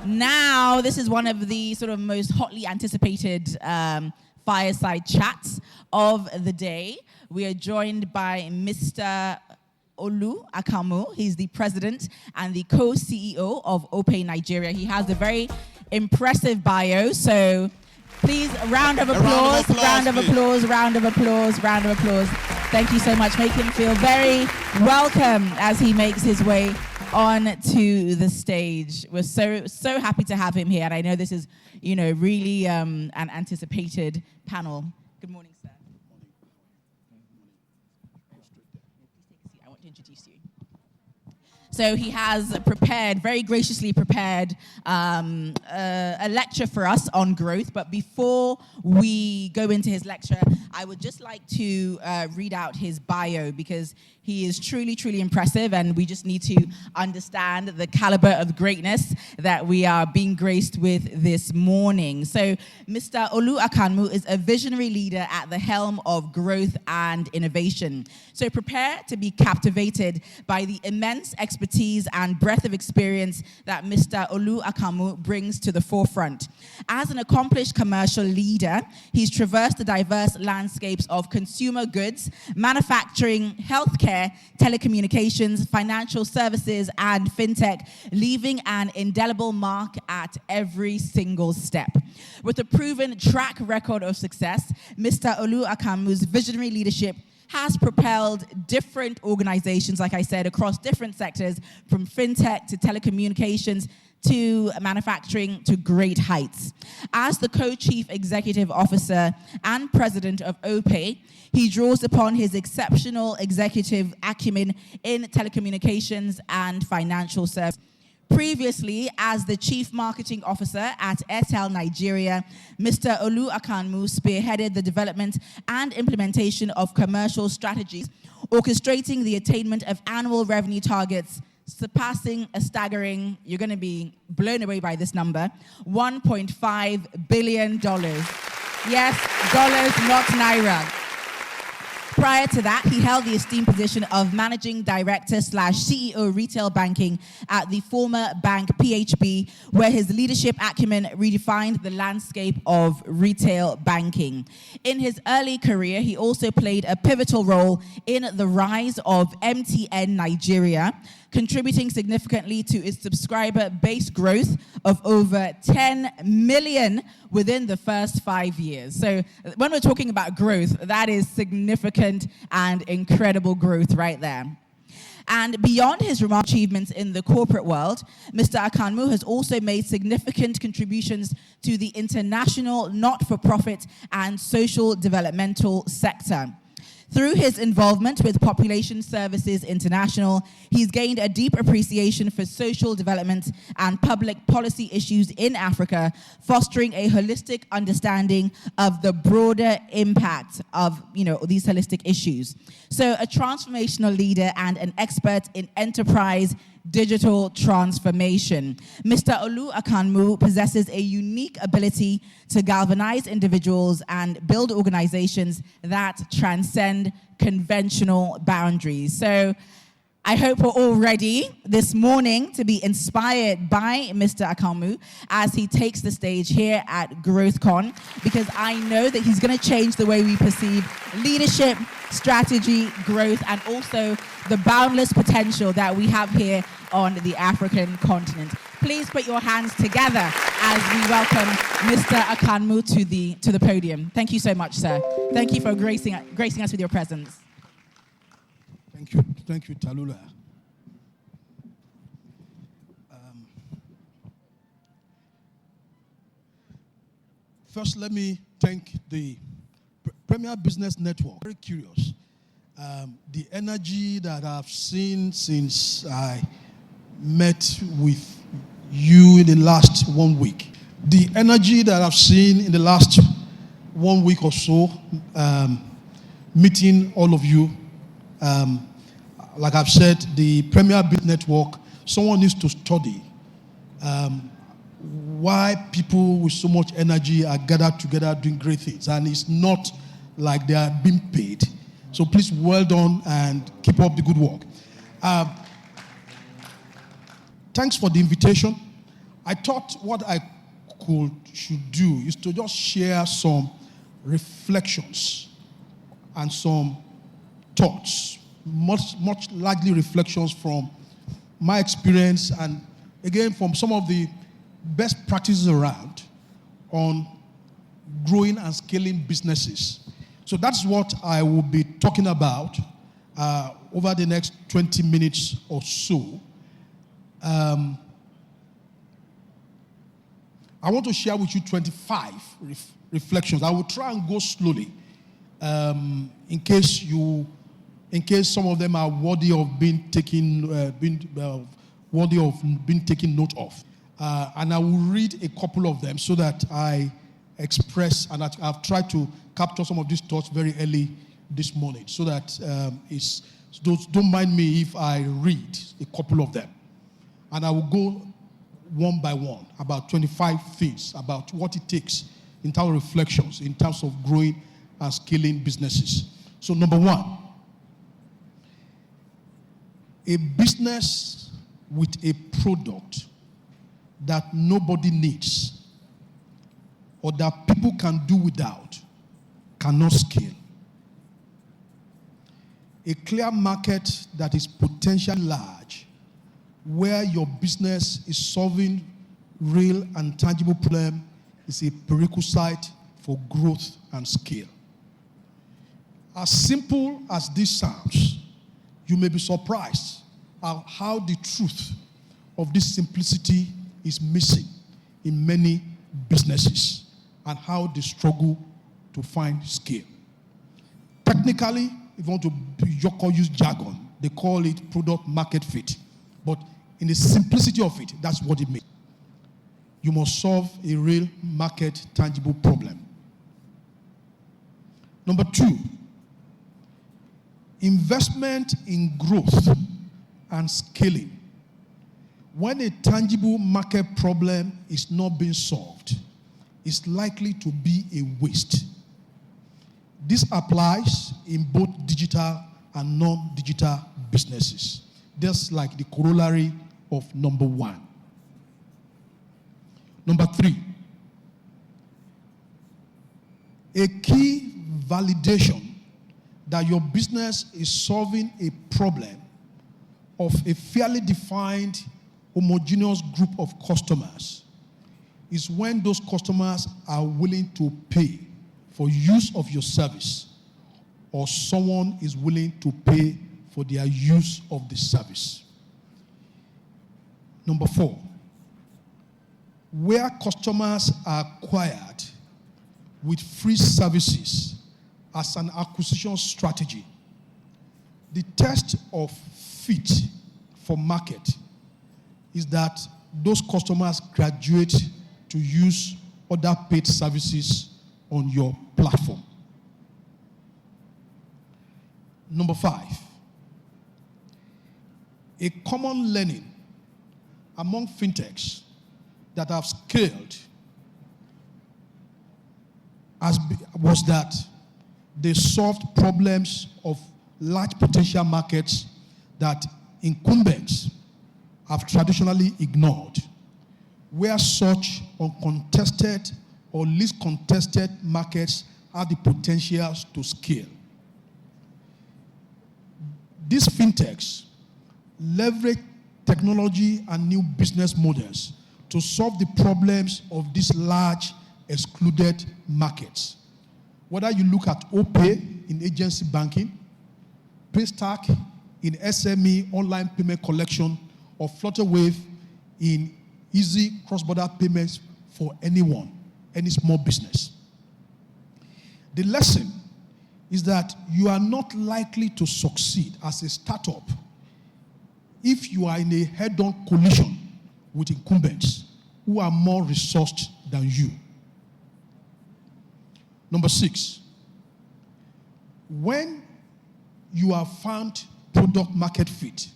Now, this is one of the sort of most hotly anticipated fireside chats of the day. We are joined by Mr. Olu Akanmu. He's the president and the co-CEO of OPay Nigeria. He has a very impressive bio, so please, round of applause. Thank you so much. Make him feel very welcome as he makes his way on to the stage. We're so happy to have him here, and I know this is, really an anticipated panel. Good morning, sir. I want to introduce you. So he has very graciously prepared a lecture for us on growth. But before we go into his lecture, I would just like to read out his bio, because he is truly, truly impressive, and we just need to understand the caliber of greatness that we are being graced with this morning. So Mr. Olu Akanmu is a visionary leader at the helm of growth and innovation. So prepare to be captivated by the immense expertise and breadth of experience that Mr. Olu Akanmu brings to the forefront. As an accomplished commercial leader, he's traversed the diverse landscapes of consumer goods, manufacturing, healthcare, telecommunications, financial services, and fintech, leaving an indelible mark at every single step. With a proven track record of success, Mr. Olu Akanmu's visionary leadership has propelled different organizations, like I said, across different sectors, from fintech to telecommunications to manufacturing to great heights. As the co-chief executive officer and president of OPay, he draws upon his exceptional executive acumen in telecommunications and financial services. Previously, as the Chief Marketing Officer at Airtel Nigeria, Mr. Olu Akanmu spearheaded the development and implementation of commercial strategies, orchestrating the attainment of annual revenue targets surpassing a staggering, you're going to be blown away by this number, $1.5 billion. Yes, dollars, not naira. Prior to that, he held the esteemed position of Managing Director/CEO Retail Banking at the former bank PHB, where his leadership acumen redefined the landscape of retail banking. In his early career, he also played a pivotal role in the rise of MTN Nigeria, contributing significantly to its subscriber base growth of over 10 million within the first 5 years. So when we're talking about growth, that is significant and incredible growth right there. And beyond his remarkable achievements in the corporate world, Mr. Akanmu has also made significant contributions to the international, not-for-profit, and social developmental sector. Through his involvement with Population Services International, he's gained a deep appreciation for social development and public policy issues in Africa, fostering a holistic understanding of the broader impact of, these holistic issues. So a transformational leader and an expert in enterprise digital transformation. Mr. Olu Akanmu possesses a unique ability to galvanize individuals and build organizations that transcend conventional boundaries. So I hope we're all ready this morning to be inspired by Mr. Akanmu as he takes the stage here at GrowthCon, because I know that he's going to change the way we perceive leadership, strategy, growth, and also the boundless potential that we have here on the African continent. Please put your hands together as we welcome Mr. Akanmu to the podium. Thank you so much, sir. Thank you for gracing us with your presence. Thank you, Talula. First, let me thank the Premier Business Network. Very curious. The energy that I've seen since I met with you in the last 1 week. The energy that I've seen in the last 1 week or so, meeting all of you. Like I've said, the Premier Business Network, someone needs to study why people with so much energy are gathered together doing great things. And it's not like they are being paid. So please, well done and keep up the good work. Thanks for the invitation. I thought what I should do is to just share some reflections and some thoughts, much largely reflections from my experience and again from some of the best practices around on growing and scaling businesses. So that's what I will be talking about over the next 20 minutes or so. I want to share with you 25 reflections. I will try and go slowly in case some of them are worthy of being taken note of. And I will read a couple of them so that I express, and I've tried to capture some of these thoughts very early this morning so that don't mind me if I read a couple of them. And I will go one by one, about 25 things about what it takes in terms of reflections, in terms of growing and scaling businesses. So number one, a business with a product that nobody needs or that people can do without cannot scale. A clear market that is potentially large, where your business is solving real and tangible problem, is a prerequisite for growth and scale. As simple as this sounds, you may be surprised at how the truth of this simplicity is missing in many businesses and how they struggle to find scale. Technically, if you want to use jargon, they call it product market fit. But in the simplicity of it, that's what it means. You must solve a real market tangible problem. Number two, investment in growth and scaling. When a tangible market problem is not being solved, it's likely to be a waste. This applies in both digital and non-digital businesses. That's like the corollary of number one. Number three, a key validation that your business is solving a problem of a fairly defined homogeneous group of customers is when those customers are willing to pay for use of your service, or someone is willing to pay for their use of the service. Number four, where customers are acquired with free services as an acquisition strategy, the test of fit for market is that those customers graduate to use other paid services on your platform. Number five, a common learning among fintechs that have scaled was that they solved problems of large potential markets that incumbents have traditionally ignored, where such uncontested or least contested markets have the potential to scale. These fintechs leverage technology and new business models to solve the problems of these large excluded markets. Whether you look at OPay in agency banking, Paystack in SME online payment collection, or Flutterwave in easy cross-border payments for anyone, any small business. The lesson is that you are not likely to succeed as a startup if you are in a head-on collision with incumbents who are more resourced than you. Number six, when you have found product market fit,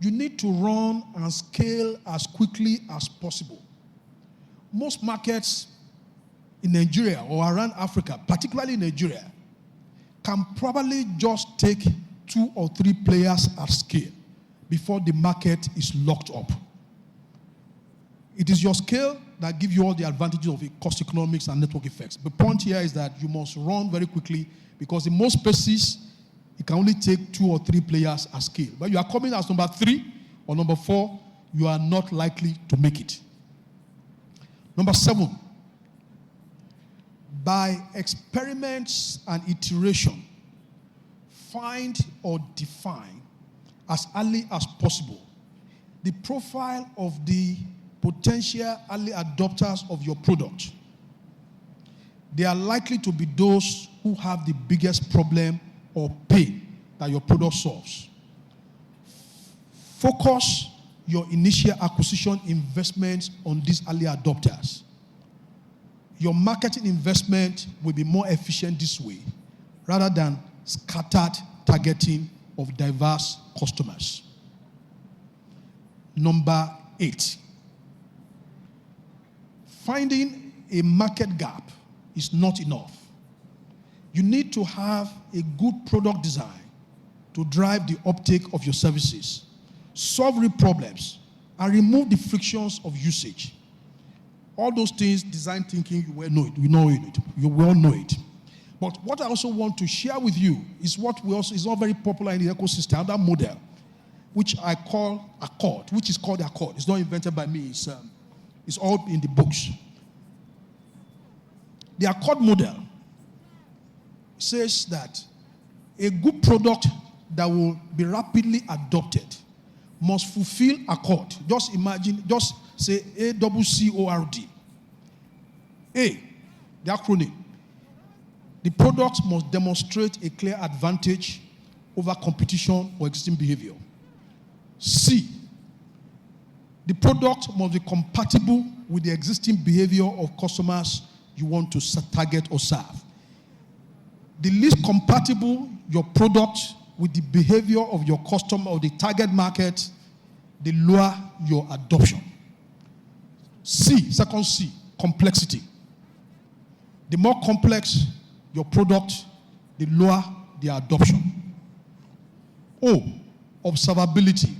you need to run and scale as quickly as possible. Most markets in Nigeria or around Africa, particularly Nigeria, can probably just take 2 or 3 players at scale before the market is locked up. It is your scale that gives you all the advantages of cost economics and network effects. The point here is that you must run very quickly because in most spaces, it can only take 2 or 3 players at scale. But you are coming as number 3 or number 4, you are not likely to make it. Number 7, by experiments and iteration, find or define as early as possible the profile of the potential early adopters of your product. They are likely to be those who have the biggest problem or pain that your product solves. Focus your initial acquisition investments on these early adopters. Your marketing investment will be more efficient this way rather than scattered targeting of diverse customers. Number 8, finding a market gap is not enough. You need to have a good product design to drive the uptake of your services, solve real problems, and remove the frictions of usage. All those things, design thinking, you well know it. You well know it. But what I also want to share with you is what is not very popular in the ecosystem, that model, which I call Accord, which is called Accord. It's not invented by me. It's all in the books. The Accord model says that a good product that will be rapidly adopted must fulfill Accord. Just imagine, just say ACCORD. A, the acronym. The product must demonstrate a clear advantage over competition or existing behavior. C, the product must be compatible with the existing behavior of customers you want to target or serve. The least compatible your product with the behavior of your customer or the target market, the lower your adoption. C, second C, complexity. The more complex your product, the lower the adoption. O, observability.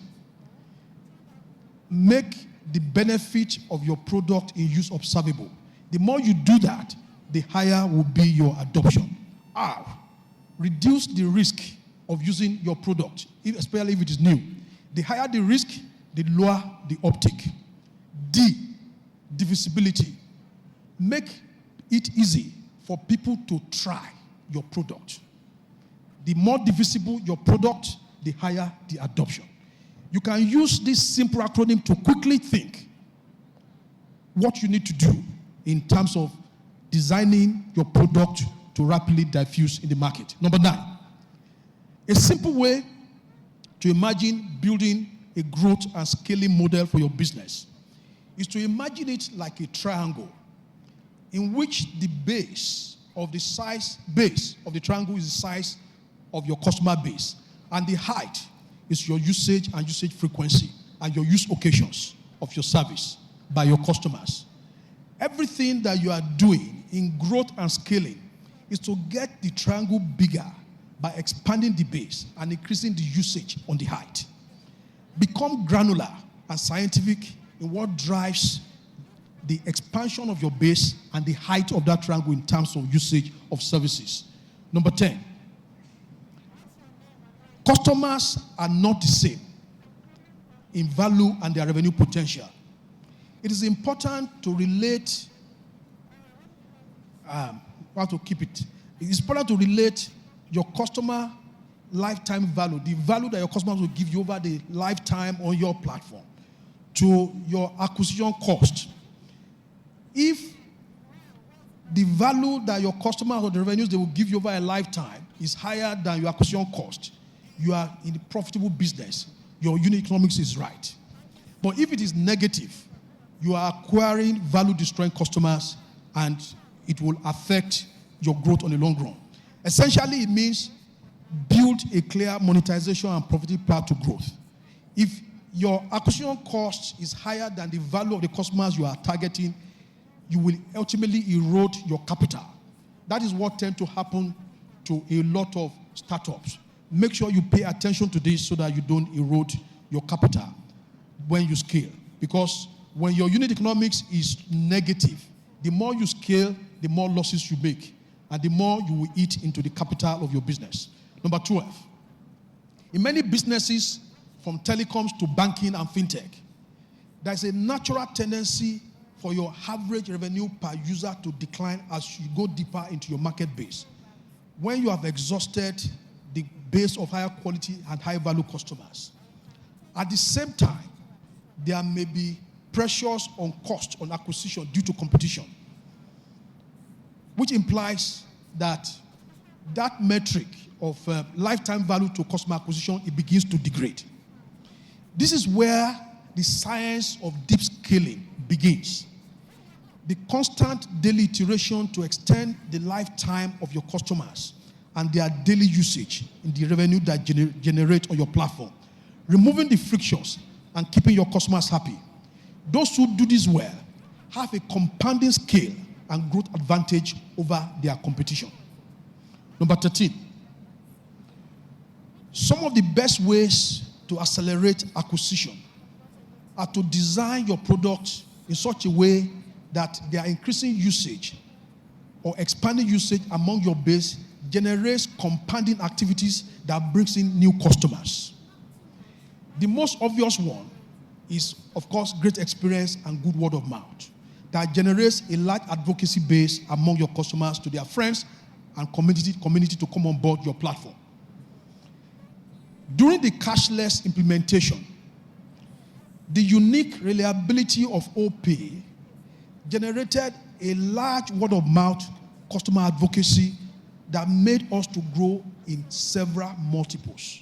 Make the benefit of your product in use observable. The more you do that, the higher will be your adoption. R, reduce the risk of using your product, especially if it is new. The higher the risk, the lower the uptake. D, divisibility. Make it easy for people to try your product. The more divisible your product, the higher the adoption. You can use this simple acronym to quickly think what you need to do in terms of designing your product to rapidly diffuse in the market. Number 9, a simple way to imagine building a growth and scaling model for your business is to imagine it like a triangle in which the base of the triangle is the size of your customer base, and the height is your usage and usage frequency and your use occasions of your service by your customers. Everything that you are doing in growth and scaling is to get the triangle bigger by expanding the base and increasing the usage on the height. Become granular and scientific in what drives the expansion of your base and the height of that triangle in terms of usage of services. Number 10, customers are not the same in value and their revenue potential. It is important to relate, It is important to relate your customer lifetime value, the value that your customers will give you over the lifetime on your platform, to your acquisition cost. If the value that your customers or the revenues they will give you over a lifetime is higher than your acquisition cost, you are in the profitable business. Your unit economics is right. But if it is negative, you are acquiring value-destroying customers, and it will affect your growth on the long run. Essentially, it means build a clear monetization and profitability path to growth. If your acquisition cost is higher than the value of the customers you are targeting, you will ultimately erode your capital. That is what tends to happen to a lot of startups. Make sure you pay attention to this so that you don't erode your capital when you scale. Because when your unit economics is negative, the more you scale, the more losses you make, and the more you will eat into the capital of your business. Number 12, in many businesses, from telecoms to banking and fintech, there's a natural tendency for your average revenue per user to decline as you go deeper into your market base. When you have exhausted the base of higher quality and high value customers. At the same time, there may be pressures on cost on acquisition due to competition, which implies that that metric of lifetime value to customer acquisition, it begins to degrade. This is where the science of deep scaling begins. The constant daily iteration to extend the lifetime of your customers and their daily usage in the revenue that generate on your platform, removing the frictions and keeping your customers happy. Those who do this well have a compounding scale and growth advantage over their competition. Number 13, some of the best ways to accelerate acquisition are to design your product in such a way that they are increasing usage or expanding usage among your base generates compounding activities that brings in new customers. The most obvious one is, of course, great experience and good word of mouth that generates a large advocacy base among your customers to their friends and community to come on board your platform. During the cashless implementation, the unique reliability of OPay generated a large word of mouth customer advocacy that made us to grow in several multiples.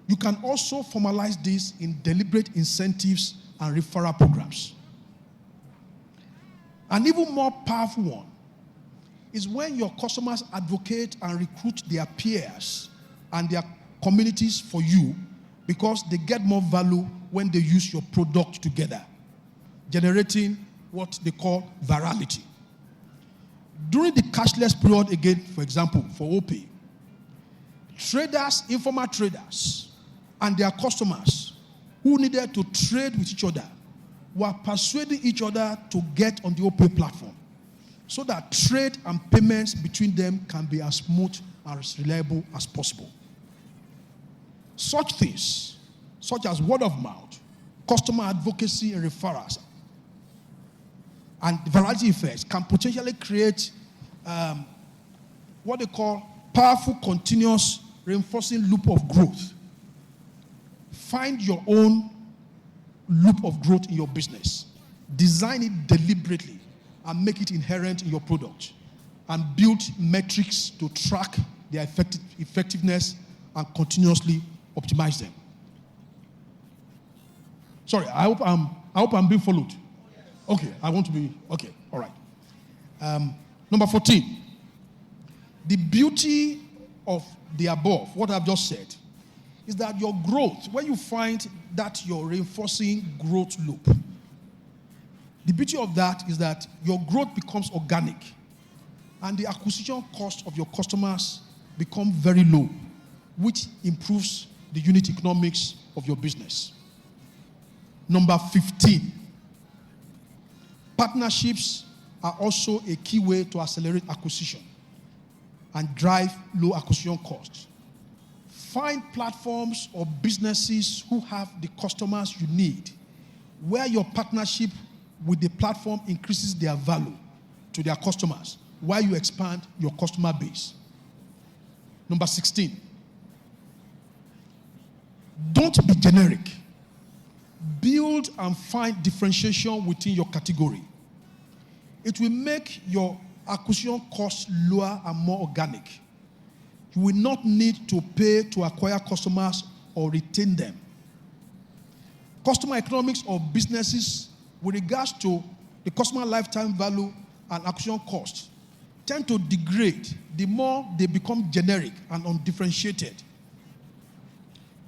You can also formalize this in deliberate incentives and referral programs. An even more powerful one is when your customers advocate and recruit their peers and their communities for you because they get more value when they use your product together, generating what they call virality. During the cashless period, again, for example, for OPay, traders, informal traders, and their customers who needed to trade with each other were persuading each other to get on the OPay platform so that trade and payments between them can be as smooth and as reliable as possible. Such things, such as word of mouth, customer advocacy and referrals, and virality effects can potentially create what they call powerful, continuous, reinforcing loop of growth. Find your own loop of growth in your business. Design it deliberately and make it inherent in your product. And build metrics to track their effectiveness and continuously optimize them. Sorry, I hope I'm being followed. Okay, I want to be, okay, all right. Number 14, the beauty of the above, what I've just said, is that your growth, when you find that you're reinforcing growth loop, the beauty of that is that your growth becomes organic and the acquisition cost of your customers become very low, which improves the unit economics of your business. Number 15, partnerships are also a key way to accelerate acquisition and drive low acquisition costs. Find platforms or businesses who have the customers you need, where your partnership with the platform increases their value to their customers while you expand your customer base. Number 16, don't be generic. Build and find differentiation within your category. It will make your acquisition costs lower and more organic. You will not need to pay to acquire customers or retain them. Customer economics of businesses with regards to the customer lifetime value and acquisition cost tend to degrade the more they become generic and undifferentiated.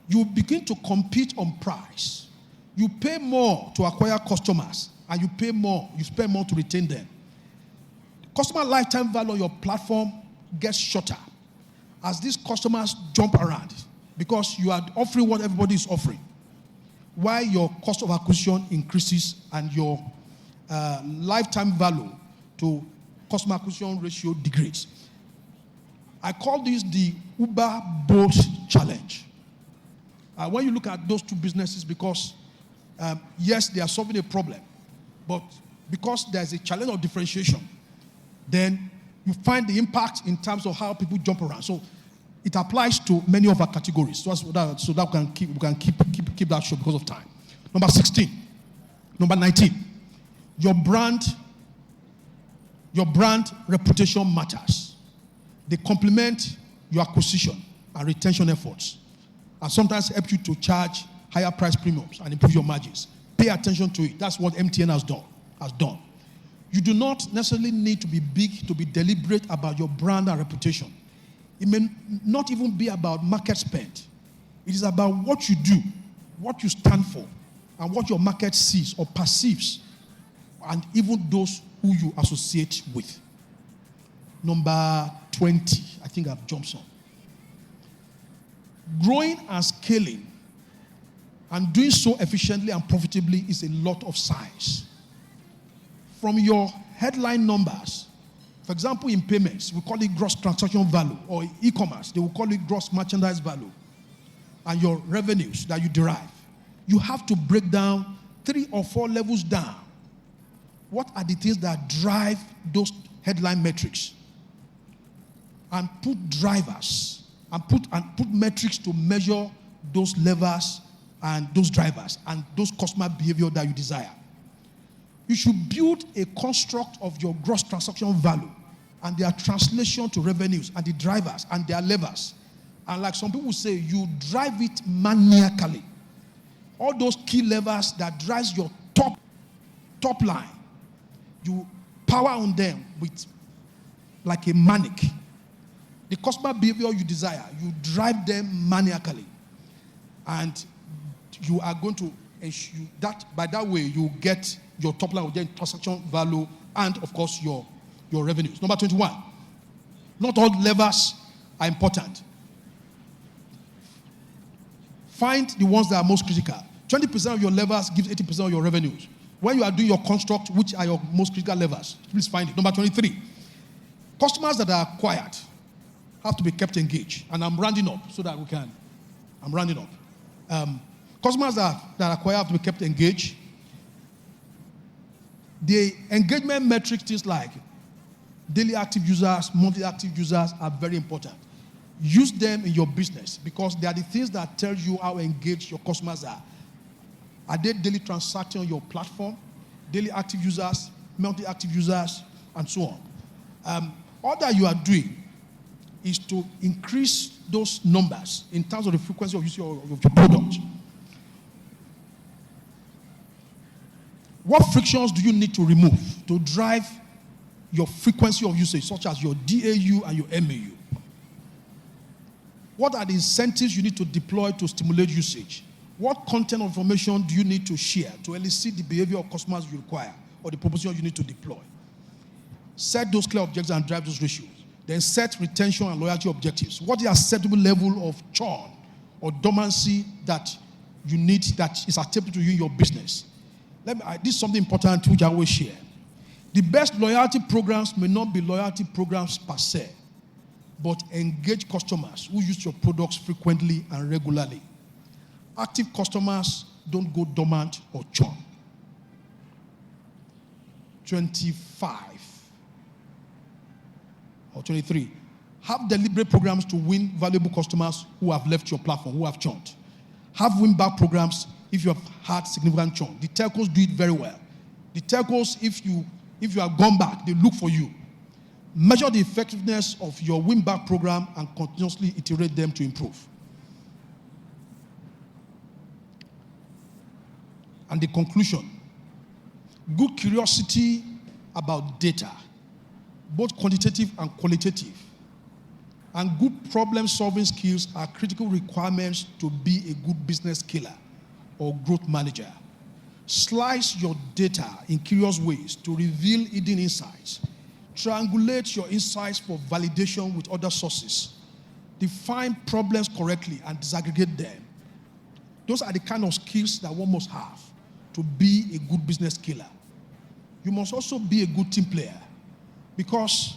You begin to compete on price. You pay more to acquire customers and you spend more to retain them. Customer lifetime value on your platform gets shorter as these customers jump around because you are offering what everybody is offering. why your cost of acquisition increases and your lifetime value to customer acquisition ratio degrades. I call this the Uber Bolt Challenge. When you look at those two businesses, because yes, they are solving a problem, but because there's a challenge of differentiation, then you find the impact in terms of how people jump around. So it applies to many of our categories. So that we can keep that short because of time. Number 16. Number 19. Your brand reputation matters. They complement your acquisition and retention efforts, and sometimes help you to charge higher price premiums and improve your margins. Pay attention to it. That's what MTN has done. You do not necessarily need to be big to be deliberate about your brand and reputation. It may not even be about market spend. It is about what you do, what you stand for, and what your market sees or perceives, and even those who you associate with. Number 20, I think I've jumped some. Growing and scaling and doing so efficiently and profitably is a lot of science. From your headline numbers, for example, in payments, we call it gross transaction value, or e-commerce, they will call it gross merchandise value, and your revenues that you derive. You have to break down 3 or 4 levels down. What are the things that drive those headline metrics? And put drivers, and put metrics to measure those levers and those drivers and those customer behavior that you desire. You should build a construct of your gross transaction value and their translation to revenues and the drivers and their levers. And like some people say, you drive it maniacally. All those key levers that drives your top line, you power on them with like a manic. The customer behavior you desire, you drive them maniacally. And you are going to ensure that by that way you get your top line, then transaction value, and of course your revenues. Number 21. Not all levers are important. Find the ones that are most critical. 20% of your levers gives 80% of your revenues. When you are doing your construct, which are your most critical levers? Please find it. Number 23. Customers that are acquired have to be kept engaged. And I'm rounding up so that we can. I'm rounding up. Customers that are acquired have to be kept engaged. The engagement metrics, things like daily active users, monthly active users, are very important. Use them in your business because they are the things that tell you how engaged your customers are. Are they daily transacting on your platform? Daily active users, monthly active users, and so on. All that you are doing is to increase those numbers in terms of the frequency of use of your product. What frictions do you need to remove to drive your frequency of usage, such as your DAU and your MAU? What are the incentives you need to deploy to stimulate usage? What content or information do you need to share to elicit the behavior of customers you require or the proposition you need to deploy? Set those clear objectives and drive those ratios. Then set retention and loyalty objectives. What is the acceptable level of churn or dormancy that you need that is acceptable to you in your business? This is something important which I always share. The best loyalty programs may not be loyalty programs per se, but engage customers who use your products frequently and regularly. Active customers don't go dormant or churn. 25 or 23. Have deliberate programs to win valuable customers who have left your platform, who have churned. Have win-back programs if you have had significant churn. The telcos do it very well. The telcos, if you have gone back, they look for you. Measure the effectiveness of your win-back program and continuously iterate them to improve. And the conclusion, good curiosity about data, both quantitative and qualitative, and good problem-solving skills are critical requirements to be a good business killer or growth manager. Slice your data in curious ways to reveal hidden insights. Triangulate your insights for validation with other sources. Define problems correctly and disaggregate them. Those are the kind of skills that one must have to be a good business scaler. You must also be a good team player, because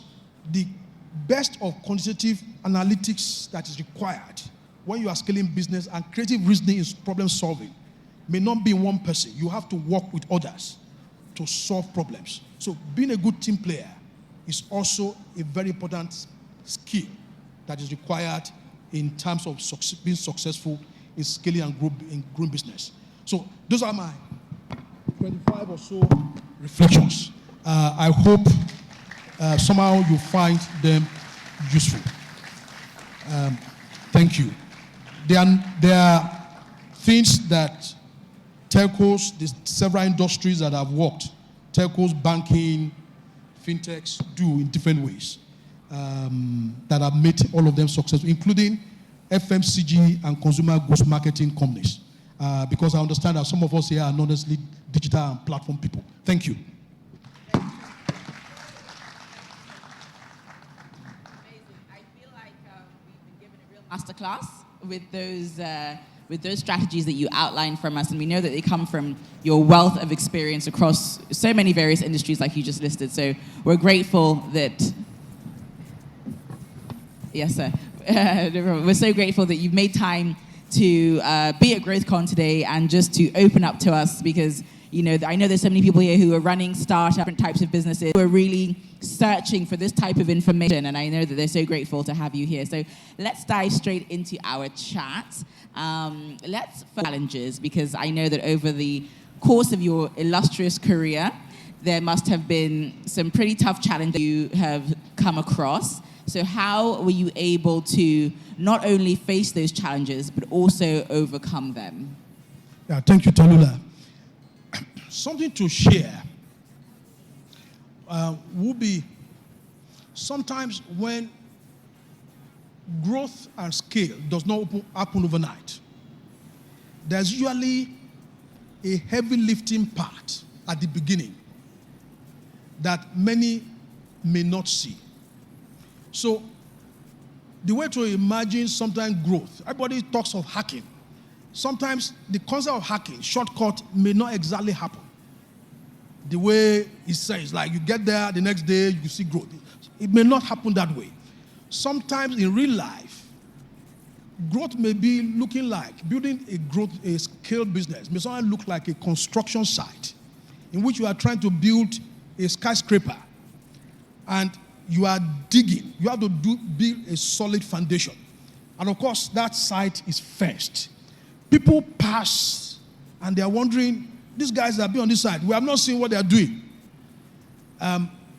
the best of quantitative analytics that is required when you are scaling business and creative reasoning is problem solving may not be in one person. You have to work with others to solve problems. So being a good team player is also a very important skill that is required in terms of being successful in scaling and growing business. So those are my 25 or so reflections. I hope somehow you find them useful. Thank you. There are things that telcos, the several industries that I've worked, telcos, banking, fintechs, do in different ways that have made all of them successful, including FMCG and consumer goods marketing companies. Because I understand that some of us here are not necessarily digital and platform people. Thank you. Amazing. I feel like we've been given a real masterclass with those strategies that you outlined from us, and we know that they come from your wealth of experience across so many various industries like you just listed. So we're grateful that, yes sir, we're so grateful that you've made time to be at GrowthCon today and just to open up to us, because I know there's so many people here who are running startups, different types of businesses, who are really searching for this type of information, and I know that they're so grateful to have you here. So let's dive straight into our chat. Let's challenges, because I know that over the course of your illustrious career, there must have been some pretty tough challenges you have come across. So how were you able to not only face those challenges, but also overcome them? Yeah, thank you, Talula. Something to share would be sometimes when growth and scale does not happen overnight, there's usually a heavy lifting part at the beginning that many may not see. So the way to imagine sometimes growth, everybody talks of hacking. Sometimes the concept of hacking, shortcut, may not exactly happen the way it says. Like you get there, the next day you see growth. It may not happen that way. Sometimes in real life, growth may be looking like building a scale business may sometimes look like a construction site in which you are trying to build a skyscraper, and you are digging. You have to build a solid foundation, and of course that site is fenced. People pass and they are wondering, these guys that have been on this side, we have not seen what they are doing.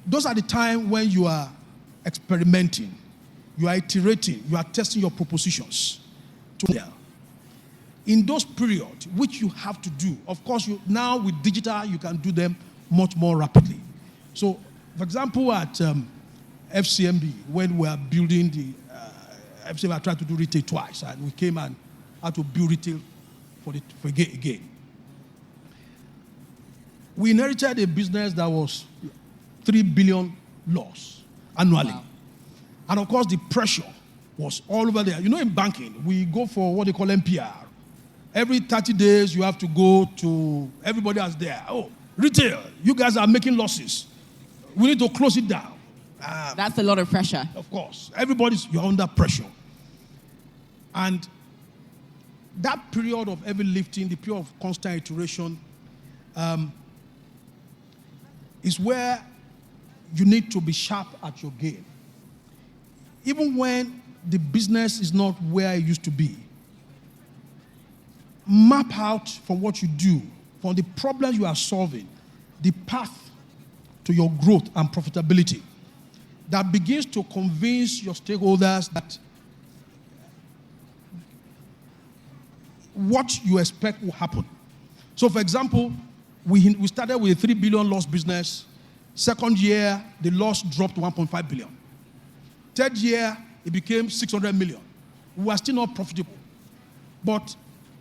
Those are the time when you are experimenting, you are iterating, you are testing your propositions. In those periods, which you have to do, of course, now with digital, you can do them much more rapidly. So, for example, at FCMB, when we are building the FCMB, I tried to do retail twice, and we came and had to build retail for again. We inherited a business that was 3 billion loss annually. Wow. And of course, the pressure was all over there. In banking, we go for what they call MPR. Every 30 days, you have to go to, everybody else there. Oh, retail, you guys are making losses. We need to close it down. That's a lot of pressure. Of course. You're under pressure. And that period of heavy lifting, the period of constant iteration, is where you need to be sharp at your game. Even when the business is not where it used to be, map out from what you do, from the problems you are solving, the path to your growth and profitability that begins to convince your stakeholders that what you expect will happen. So, for example, we started with a 3 billion loss business. Second year, the loss dropped to 1.5 billion. Third year, it became 600 million. We were still not profitable. But,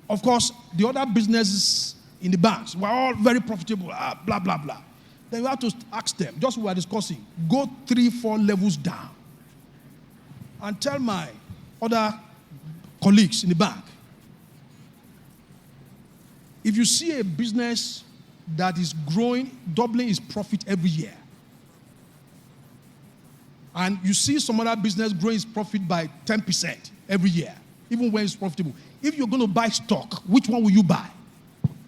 of course, the other businesses in the banks were all very profitable, blah, blah, blah. Then you have to ask them, just we were discussing, go 3-4 levels down and tell my other colleagues in the bank, If you see a business that is growing, doubling its profit every year, and you see some other business growing its profit by 10% every year, even when it's profitable, if you're going to buy stock, which one will you buy?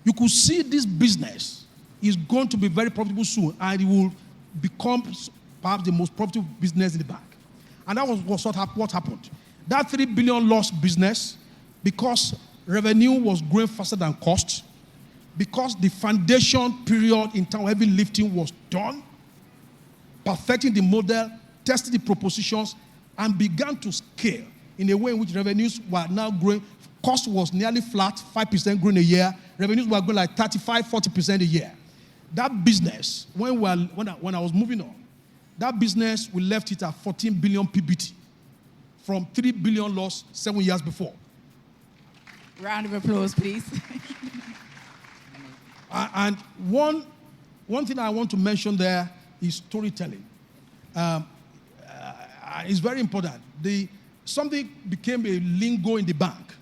You could see this business is going to be very profitable soon, and it will become perhaps the most profitable business in the bank. And that was what happened. That 3 billion loss business, because revenue was growing faster than cost, because the foundation period in terms of heavy lifting was done, perfecting the model, testing the propositions, and began to scale in a way in which revenues were now growing. Cost was nearly flat, 5% growing a year. Revenues were growing like 35-40% a year. That business, when I was moving on, that business, we left it at 14 billion PBT from 3 billion loss 7 years before. Round of applause, please. And one thing I want to mention there is storytelling. It's very important. Something became a lingo in the bank,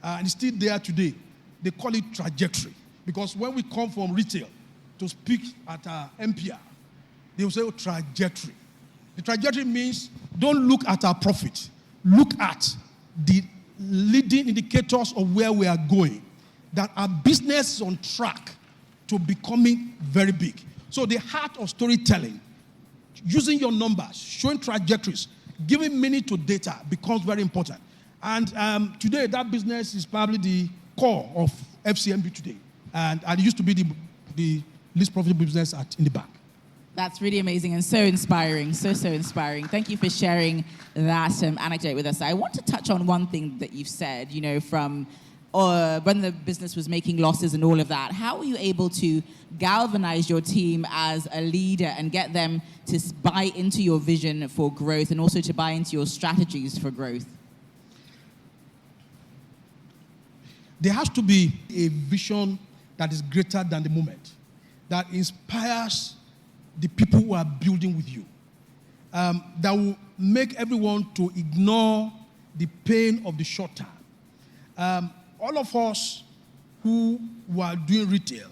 and it's still there today. They call it trajectory. Because when we come from retail to speak at our MPR, they will say, oh, trajectory. The trajectory means don't look at our profit. Look at the leading indicators of where we are going, that our business is on track to becoming very big. So the heart of storytelling, using your numbers, showing trajectories, giving meaning to data becomes very important. And today, that business is probably the core of FCMB today. And it used to be the least profitable business in the bank. That's really amazing and so inspiring, so inspiring. Thank you for sharing that anecdote with us. I want to touch on one thing that you've said, from when the business was making losses and all of that. How were you able to galvanize your team as a leader and get them to buy into your vision for growth and also to buy into your strategies for growth? There has to be a vision that is greater than the moment, that inspires the people who are building with you, that will make everyone to ignore the pain of the short term. All of us who were doing retail,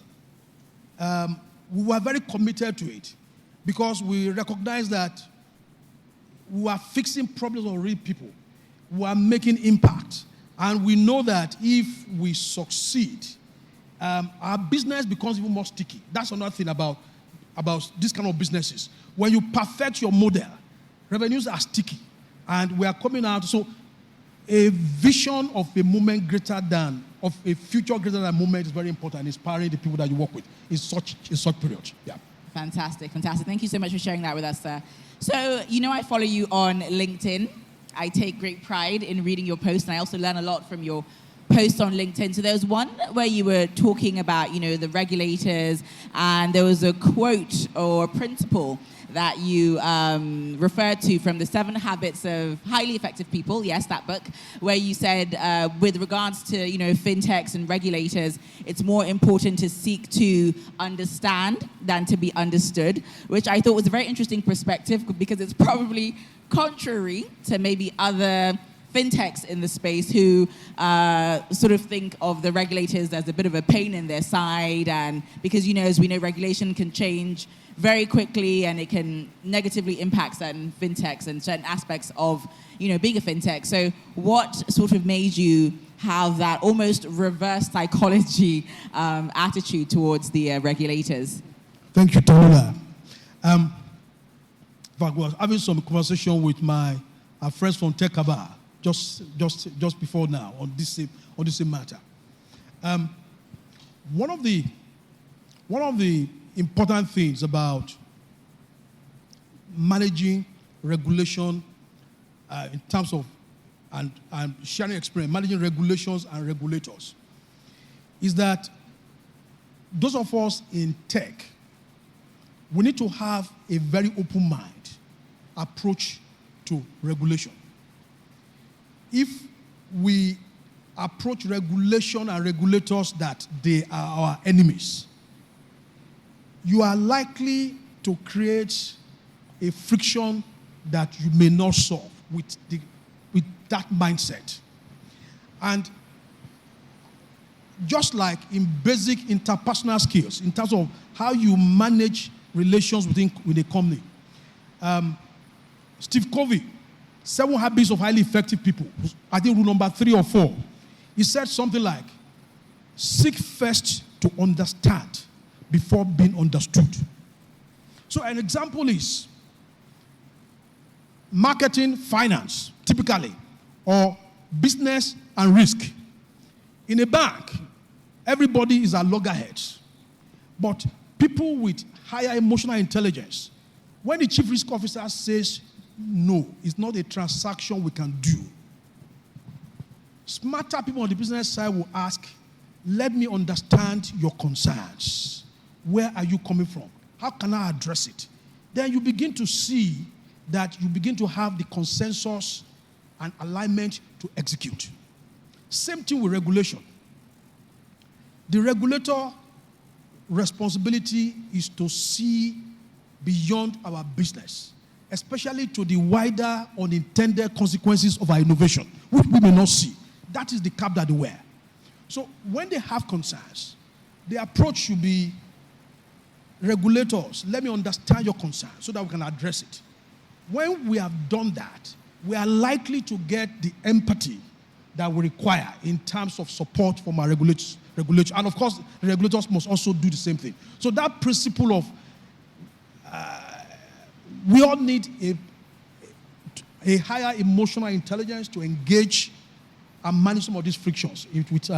we were very committed to it because we recognize that we are fixing problems of real people. We are making impact. And we know that if we succeed, our business becomes even more sticky. That's another thing about this kind of businesses. When you perfect your model, revenues are sticky. And we are coming out. So a vision of a moment of a future greater than moment is very important, inspiring the people that you work with in such period. Yeah. Fantastic. Thank you so much for sharing that with us, sir. So, I follow you on LinkedIn. I take great pride in reading your posts, and I also learn a lot from your posts on LinkedIn. So there was one where you were talking about, the regulators, and there was a quote or a principle that you referred to from the 7 Habits of Highly Effective People, yes, that book, where you said with regards to, fintechs and regulators, it's more important to seek to understand than to be understood, which I thought was a very interesting perspective because it's probably contrary to maybe other fintechs in the space who sort of think of the regulators as a bit of a pain in their side, and because, as we know, regulation can change very quickly and it can negatively impact certain fintechs and certain aspects of, being a fintech. So what sort of made you have that almost reverse psychology attitude towards the regulators? Thank you, Tamila. I was having some conversation with my friends from Tekaba just before now on this same matter. One of the important things about managing regulation in terms of and sharing experience, managing regulations and regulators, is that those of us in tech, we need to have a very open mind approach to regulation. If we approach regulation and regulators that they are our enemies, you are likely to create a friction that you may not solve with that mindset. And just like in basic interpersonal skills, in terms of how you manage relations within a company. Steve Covey, 7 Habits of Highly Effective People, I think rule number 3 or 4. He said something like, seek first to understand before being understood. So an example is marketing, finance, typically, or business and risk. In a bank, everybody is at loggerheads. But people with higher emotional intelligence, when the chief risk officer says, no, it's not a transaction we can do, smarter people on the business side will ask, let me understand your concerns. Where are you coming from? How can I address it? Then you begin to see that you begin to have the consensus and alignment to execute. Same thing with regulation. The regulator responsibility is to see beyond our business, especially to the wider unintended consequences of our innovation, which we may not see. That is the cap that they wear. So when they have concerns, the approach should be, regulators, let me understand your concern so that we can address it. When we have done that, we are likely to get the empathy that we require in terms of support from our regulators. And of course, the regulators must also do the same thing. So that principle of we all need a higher emotional intelligence to engage and manage some of these frictions with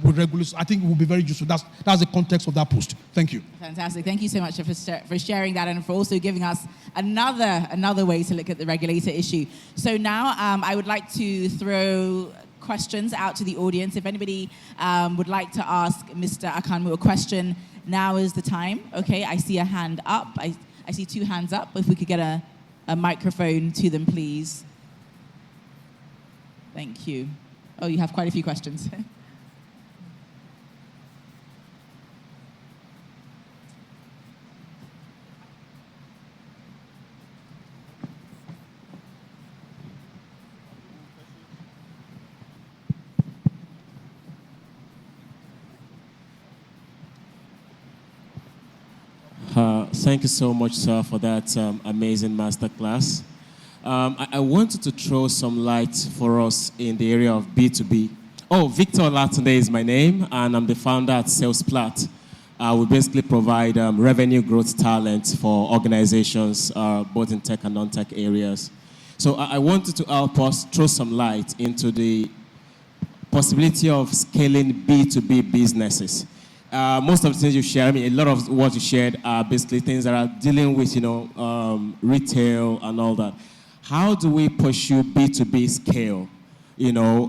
regulators. I think it will be very useful. That's the context of that post. Thank you. Fantastic. Thank you so much for sharing that and for also giving us another way to look at the regulator issue. So now I would like to throw questions out to the audience. If anybody would like to ask Mr. Akanmu a question, now is the time. Okay, I see a hand up. I see 2 hands up. If we could get a microphone to them, please. Thank you. Oh, you have quite a few questions. Thank you so much, sir, for that amazing masterclass. I wanted to throw some light for us in the area of B2B. Oh, Victor Latunde is my name, and I'm the founder at SalesPlat. We basically provide revenue growth talent for organizations, both in tech and non-tech areas. So I wanted to help us throw some light into the possibility of scaling B2B businesses. Most of the things you share, I mean, a lot of what you shared are basically things that are dealing with, retail and all that. How do we pursue B2B scale,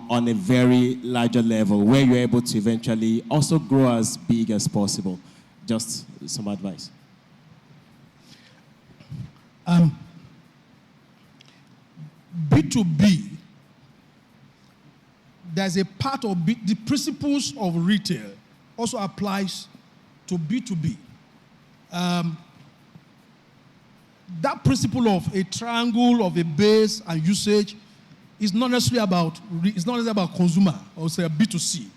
on a very larger level where you're able to eventually also grow as big as possible? Just some advice. B2B, there's a part of the principles of retail also applies to B2B. That principle of a triangle of a base and usage is not necessarily about consumer or say a B2C.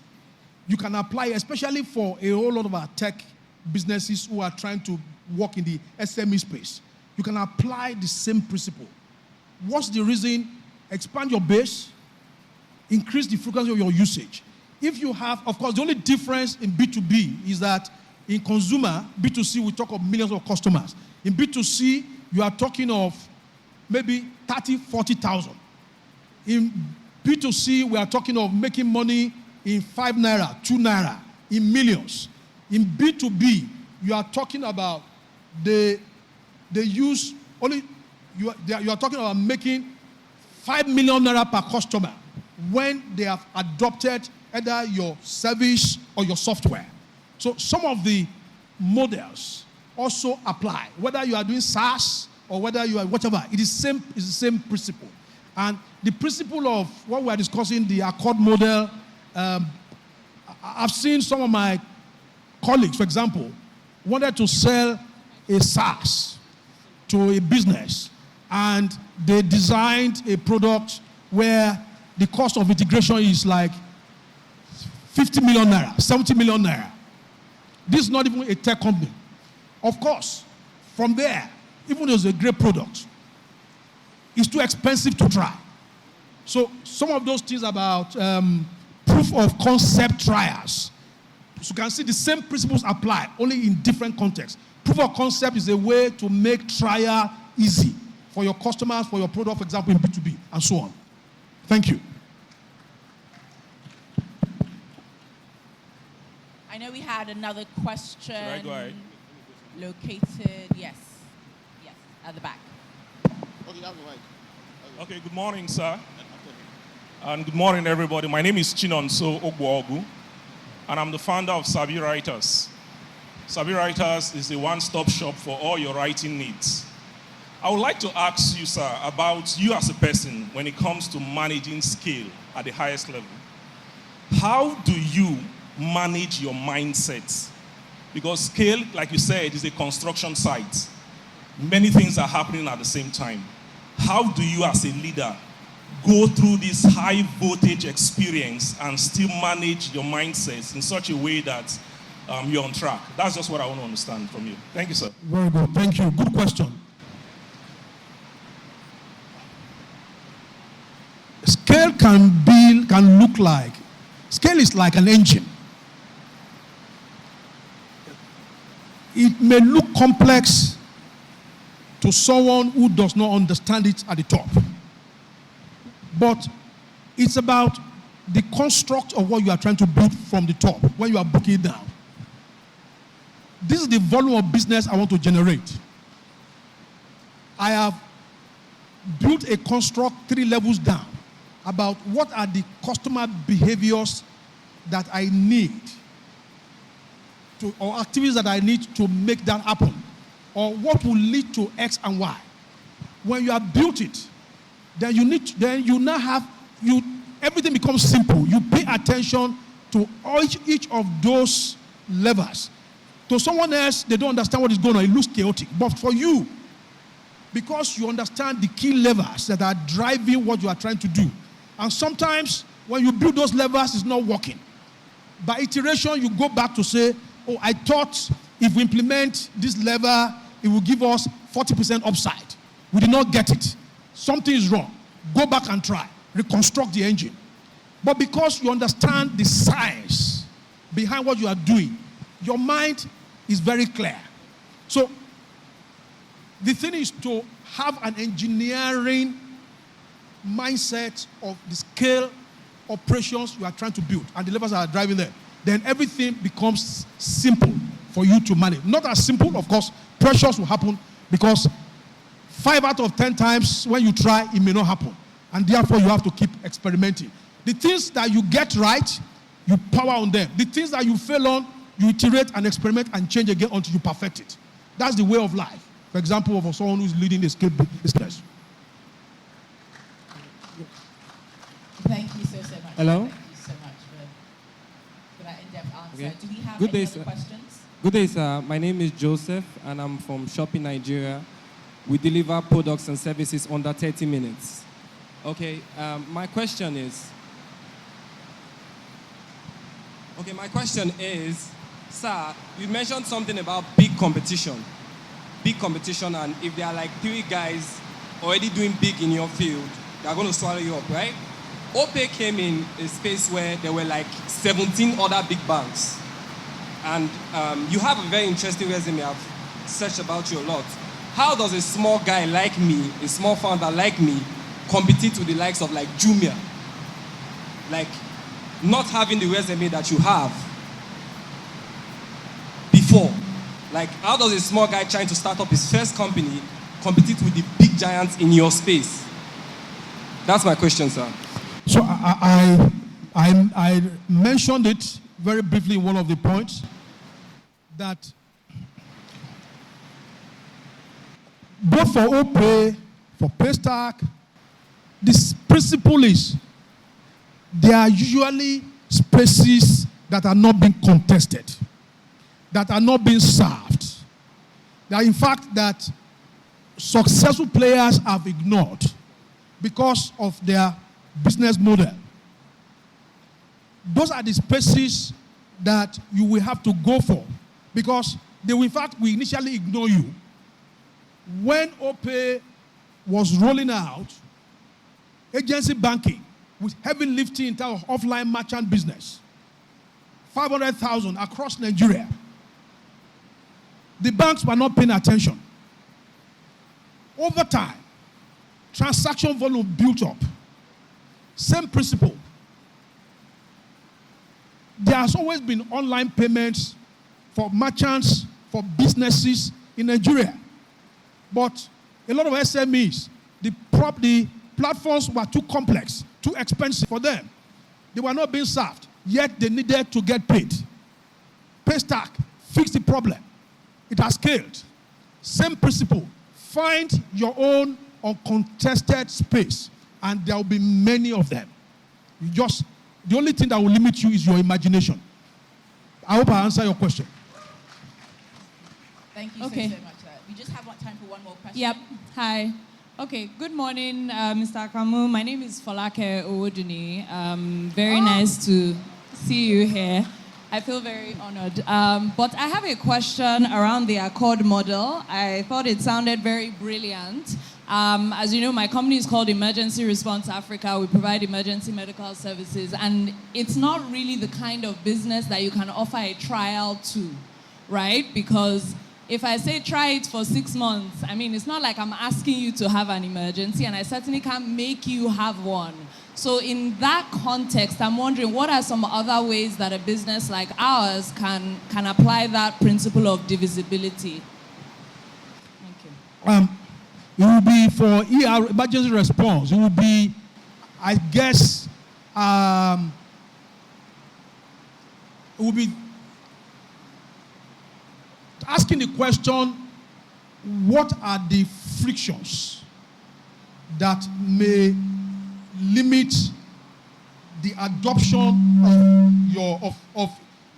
You can apply, especially for a whole lot of our tech businesses who are trying to work in the SME space. You can apply the same principle. What's the reason? Expand your base, increase the frequency of your usage. If you have, of course, the only difference in B2B is that in consumer, B2C, we talk of millions of customers. In B2C, you are talking of maybe 30, 40,000. In B2C, we are talking of making money in 5 naira, 2 naira, in millions. In B2B, you are talking about you are talking about making 5 million naira per customer when they have adopted either your service or your software. So some of the models also apply, whether you are doing SaaS or whether you are whatever. It is the same principle. And the principle of what we are discussing, the Accord model, I've seen some of my colleagues, for example, wanted to sell a SaaS to a business, and they designed a product where the cost of integration is like 50 million naira, 70 million naira. This is not even a tech company. Of course, from there, even though it's a great product, it's too expensive to try. So some of those things about proof of concept trials, so you can see the same principles apply, only in different contexts. Proof of concept is a way to make trial easy for your customers, for your product, for example, in B2B, and so on. Thank you. I know we had another question. Should I go ahead? Located, yes, at the back. Okay, good morning, sir. And good morning, everybody. My name is Chinonso Ogbuogu, and I'm the founder of Sabi Writers. Sabi Writers is a one-stop shop for all your writing needs. I would like to ask you, sir, about you as a person when it comes to managing scale at the highest level. How do you manage your mindset? Because scale, like you said, is a construction site. Many things are happening at the same time. How do you, as a leader, go through this high voltage experience and still manage your mindset in such a way that you're on track? That's just what I want to understand from you. Thank you, sir. Very good. Thank you. Good question. Scale can look like, scale is like an engine. It may look complex to someone who does not understand it at the top. But it's about the construct of what you are trying to build from the top when you are breaking it down. This is the volume of business I want to generate. I have built a construct 3 levels down about what are the customer behaviors that I need to, or activities that I need to make that happen, or what will lead to X and Y. When you have built it, then you now have, everything becomes simple. You pay attention to each of those levers. To someone else, they don't understand what is going on. It looks chaotic. But for you, because you understand the key levers that are driving what you are trying to do, and sometimes when you build those levers, it's not working. By iteration, you go back to say, oh, I thought if we implement this lever, it will give us 40% upside. We did not get it. Something is wrong. Go back and try. Reconstruct the engine. But because you understand the science behind what you are doing, your mind is very clear. So the thing is to have an engineering mindset of the scale operations you are trying to build and the levers that are driving them. Then everything becomes simple for you to manage. Not as simple, of course, pressures will happen because 5 out of 10 times when you try, it may not happen. And therefore, you have to keep experimenting. The things that you get right, you power on them. The things that you fail on, you iterate and experiment and change again until you perfect it. That's the way of life. For example, of someone who's leading a scale business. Thank you so much. Hello? Thank you so much for that in-depth answer. Okay. Do we have Good any day, other sir. questions? Good day, sir. My name is Joseph, and I'm from Shopping Nigeria. We deliver products and services under 30 minutes. Okay, my question is, sir, you mentioned something about big competition, and if there are like 3 guys already doing big in your field, they're going to swallow you up, right? OPE came in a space where there were like 17 other big banks. And you have a very interesting resume. I've searched about you a lot. How does a small guy like me, a small founder like me, compete with the likes of like Jumia? Like, not having the resume that you have before. Like, how does a small guy trying to start up his first company compete with the big giants in your space? That's my question, sir. So I mentioned it very briefly in one of the points that both for OPE, for Paystack, this principle is there are usually spaces that are not being contested, that are not being served. That in fact that successful players have ignored because of their business model. those are the spaces that you will have to go for, because they will, in fact, will initially ignore you. When OPay was rolling out agency banking with heavy lifting in terms of offline merchant business, 500,000 across Nigeria, the banks were not paying attention. Over time, transaction volume built up. Same principle. There has always been online payments for merchants, for businesses in Nigeria. But a lot of SMEs, the platforms were too complex, too expensive for them. They were not being served, yet they needed to get paid. Paystack fixed the problem. It has scaled. Same principle. Find your own uncontested space, and there will be many of them. The only thing that will limit you is your imagination. I hope I answer your question. Thank you so much. We just have time for one more question. Yep. Hi. Okay. Good morning, Mr. Akamu. My name is Folake Owoduni. Very nice to see you here. I feel very honored. But I have a question around the Accord model. I thought it sounded very brilliant. As you know, my company is called Emergency Response Africa. We provide emergency medical services, and it's not really the kind of business that you can offer a trial to, right? Because if I say try it for 6 months, I mean, it's not like I'm asking you to have an emergency, and I certainly can't make you have one. So in that context, I'm wondering, what are some other ways that a business like ours can apply that principle of divisibility? Thank you. It will be for ER, emergency response. It will be, I guess, it will be asking the question, what are the frictions that may limit the adoption of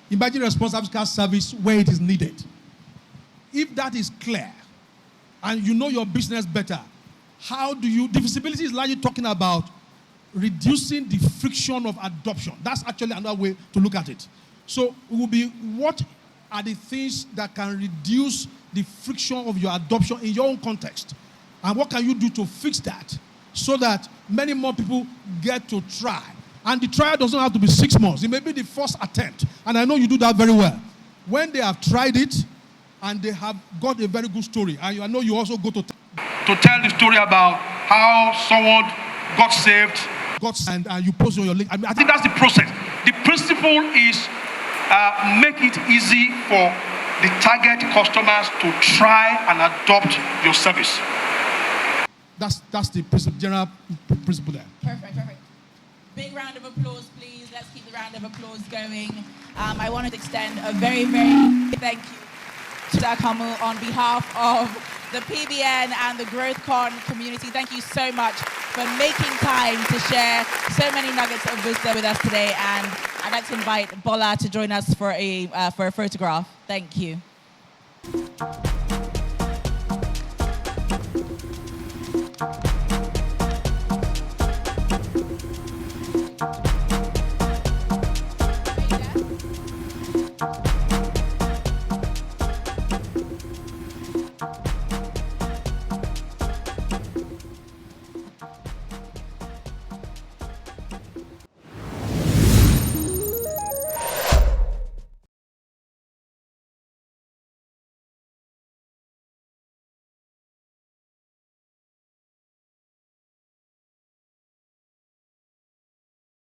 emergency response Africa service where it is needed? If that is clear, and you know your business better, how do you, divisibility is largely talking about reducing the friction of adoption. That's actually another way to look at it. So it will be, what are the things that can reduce the friction of your adoption in your own context? And what can you do to fix that so that many more people get to try? And the trial doesn't have to be 6 months. It may be the first attempt. And I know you do that very well. When they have tried it, and they have got a very good story. And I know you also go to tell the story about how someone got saved, and you post on your link. I mean, I think that's the process. The principle is make it easy for the target customers to try and adopt your service. That's the general principle there. Perfect. Big round of applause, please. Let's keep the round of applause going. I want to extend a very, very thank you to Akamu on behalf of the PBN and the GrowthCon community. Thank you so much for making time to share so many nuggets of wisdom with us today. And I'd like to invite Bola to join us for a photograph. Thank you.